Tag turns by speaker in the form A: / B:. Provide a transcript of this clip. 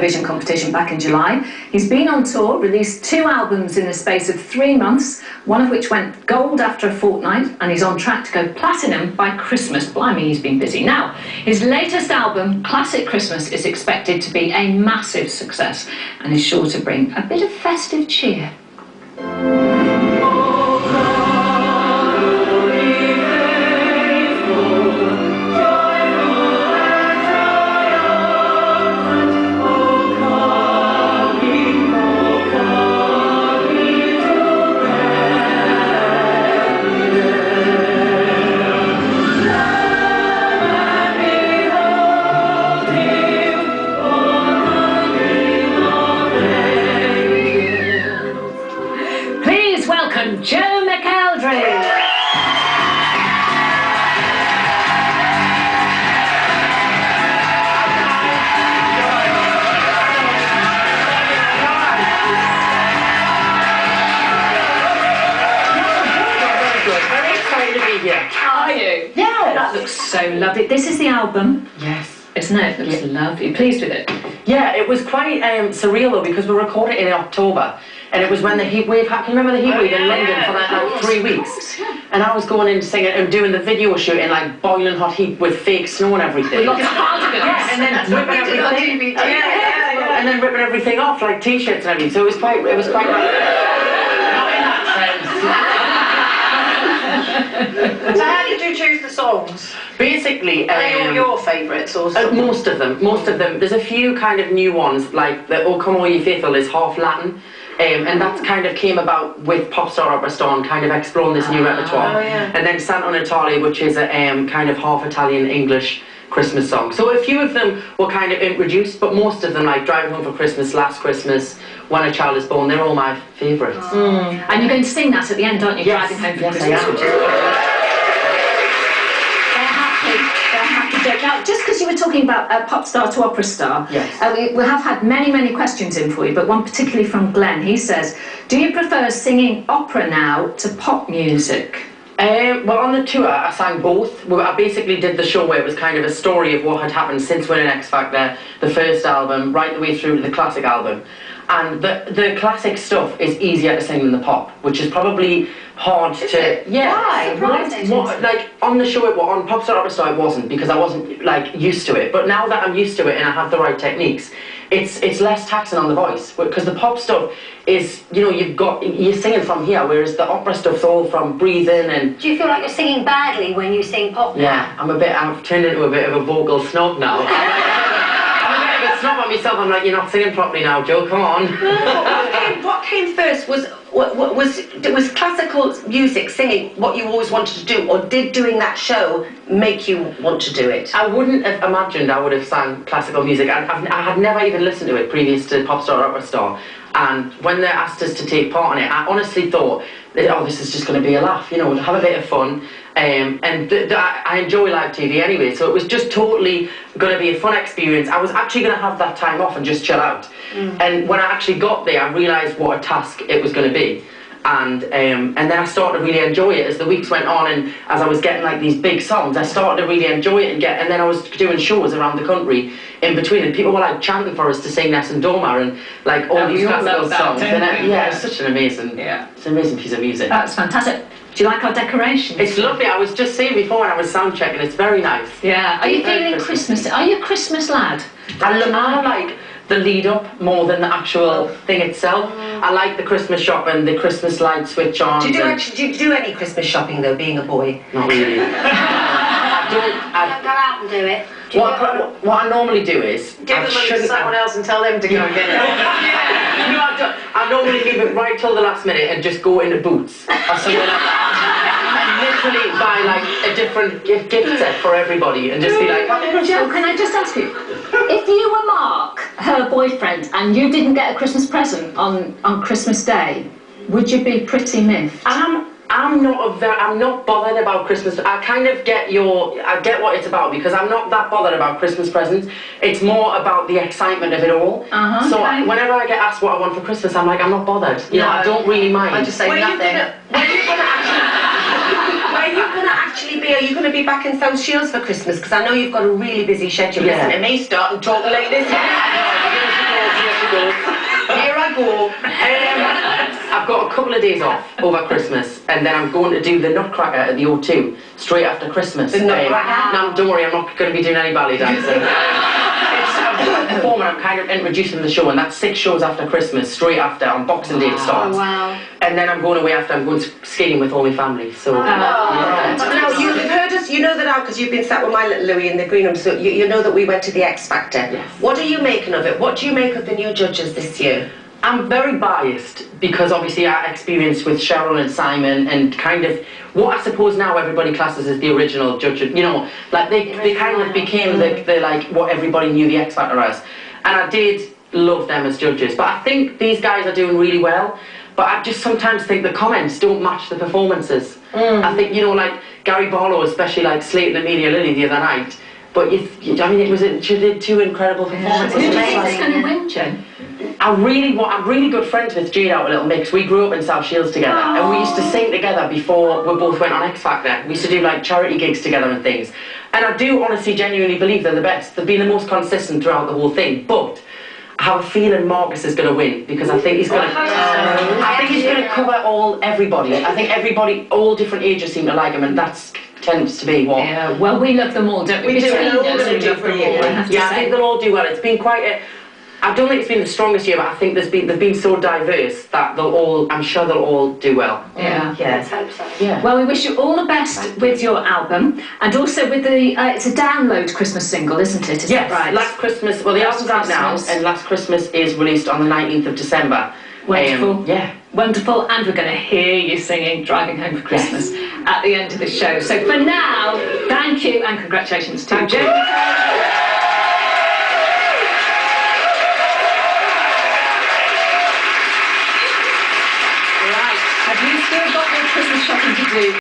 A: Vision competition back in July. He's been on tour, released 2 albums in the space of 3 months, one of which went gold after a fortnight, and he's on track to go platinum by Christmas. Blimey, he's been busy. Now, his latest album, Classic Christmas, is expected to be a massive success and is sure to bring a bit of festive cheer. Joe McElderry.
B: Very excited to be here.
A: Are you?
B: Yes.
A: That looks so lovely. This is the album.
B: Yes.
A: Isn't it? It looks lovely. Pleased with it?
B: Yeah, it was quite surreal though, because we recorded it in October, and it was when the heat wave happened. Can you remember the heat wave in London for like 3 weeks? And I was going in singing and doing the video shoot in like boiling hot heat with fake snow and everything.
A: Lots of cardigans.
B: Yeah, and then ripping everything. And then ripping everything off like t-shirts and everything. So it was quite. Not in that sense.
C: So how did you choose the songs?
B: Basically,
C: Are they all your favourites or something?
B: most of them. There's a few kind of new ones, like the "O Come All Ye Faithful" is half Latin, and that kind of came about with Pop Star Opera Star and kind of exploring this new repertoire.
C: Oh, yeah.
B: And then Santa Natale, which is a kind of half Italian English Christmas song. So a few of them were kind of introduced, but most of them, like Driving Home for Christmas, Last Christmas, When a Child is Born, they're all my favourites.
A: And you're going to sing that at the end, aren't you?
B: Yes.
A: Driving Home for
B: Yes,
A: Christmas.
B: I am.
A: They're happy. Now, just because you were talking about pop star to opera star,
B: Yes.
A: we have had many questions in for you, but one particularly from Glenn. He says, do you prefer singing opera now to pop music?
B: Well, on the tour, I sang both. I basically did the show where it was kind of a story of what had happened since winning X Factor, the first album, right the way through to the classic album. And the classic stuff is easier to sing than the pop, which is probably hard to... Yeah.
C: Why?
B: Like, on the show, on Pop Star Opera Star, it wasn't, because I wasn't, like, used to it. But now that I'm used to it and I have the right techniques, it's less taxing on the voice. Because the pop stuff is, you know, you're singing from here, whereas the opera stuff's all from breathing and...
D: Do you feel like you're singing badly when you sing pop now?
B: Yeah, I've turned into a bit of a vocal snob now. I'm a bit of a snob on myself. I'm like, you're not singing properly now, Joe, come on.
C: What came first? Was classical music, singing, what you always wanted to do, or did doing that show make you want to do it?
B: I wouldn't have imagined I would have sang classical music. I had never even listened to it previous to Pop Star Opera Star. And when they asked us to take part in it, I honestly thought, oh, this is just going to be a laugh, you know, have a bit of fun. I enjoy live TV anyway, so it was just totally going to be a fun experience. I was actually going to have that time off and just chill out. And when I actually got there, I realised what a task it was going to be. And then I started to really enjoy it as the weeks went on, and as I was getting like these big songs, I started to really enjoy it and then I was doing shows around the country in between, and people were like chanting for us to sing Ness and Doma and like all these classical songs. It's such an amazing, it's an amazing piece of music.
A: That's fantastic. Do you like our decorations?
B: It's lovely. I was just saying before when I was sound checking, it's very nice.
A: Yeah. Are you feeling Christmas? Are you a Christmas lad?
B: I like the lead up more than the actual thing itself. I like the Christmas shop and the Christmas light switch on.
C: Do you do any Christmas shopping though, being a boy?
B: Not really. I don't
D: Go out and do it.
B: What I normally do is
C: Give the money to someone else and tell them to go and get it.
B: No, I normally leave it right till the last minute and just go into Boots or something like that. And literally buy like a different gift set for everybody and just be like,
A: Joe, can I just ask you, if you were Mark, her boyfriend, and you didn't get a Christmas present on Christmas Day, would you be pretty miffed?
B: I'm not bothered about Christmas. I kind of get what it's about, because I'm not that bothered about Christmas presents. It's more about the excitement of it all. So whenever I get asked what I want for Christmas, I'm like, I'm not bothered. You know, I don't really mind.
C: I just say nothing. Are you going to be back in South Shields for Christmas? Because I know you've got a really busy schedule.
B: Yeah.
C: Listen to me start and talk like this. go.
B: I've got a couple of days off over Christmas, and then I'm going to do the Nutcracker at the O2 straight after Christmas.
C: The Nutcracker?
B: No, don't worry, I'm not going to be doing any ballet dancing. I'm performing, I'm kind of introducing the show, and that's 6 shows after Christmas, straight after, on Boxing Day it starts.
D: Oh, wow.
B: And then I'm going away after, I'm going skiing with all my family, so...
C: Now, you've heard us, you know that now, because you've been sat with my little Louis in the green room, so you know that we went to the X Factor.
B: Yes.
C: What are you making of it? What do you make of the new judges this year?
B: I'm very biased because obviously our experience with Cheryl and Simon and kind of what I suppose now everybody classes as the original judge, you know, like they kind of became the like what everybody knew the X Factor as. And I did love them as judges, but I think these guys are doing really well. But I just sometimes think the comments don't match the performances. I think, you know, like Gary Barlow, especially like slating Amelia Lilly the other night. But I mean, she did 2 incredible performances.
A: Who do you think's going to win, Jen?
B: I'm really good friends with Jade out a Little Mix. We grew up in South Shields together, and we used to sing together before we both went on X Factor. We used to do like charity gigs together and things. And I do honestly, genuinely believe they're the best. They've been the most consistent throughout the whole thing. But I have a feeling Marcus is going to win because I think he's going to. I think he's going to cover everybody. I think everybody, all different ages, seem to like him, and that's tends to be what.
A: Yeah. Well, we love them all, don't we?
C: We do.
A: Between
C: All
A: us,
C: of them
A: we
C: do
A: love them all.
C: brilliant.
A: I have to
B: Yeah, I
A: say.
B: think they'll all do well. It's been quite a. I don't think it's been the strongest year, but I think they've been so diverse that I'm sure they'll all do well.
A: Yeah.
D: Let's hope so.
B: Yeah.
A: Well, we wish you all the best with your album, and also with the. It's a download Christmas single, isn't it? Is
B: Yes,
A: that right?
B: Last Christmas, well the
A: Last
B: album's out now,
A: Christmas.
B: and Last Christmas is released on the 19th of December.
A: Wonderful.
B: Yeah.
A: Wonderful, and we're going to hear you singing Driving Home for Christmas at the end of the show. So for now, thank you and congratulations to
B: Thank you.
A: Jen. Right, have you still got your Christmas shopping to do?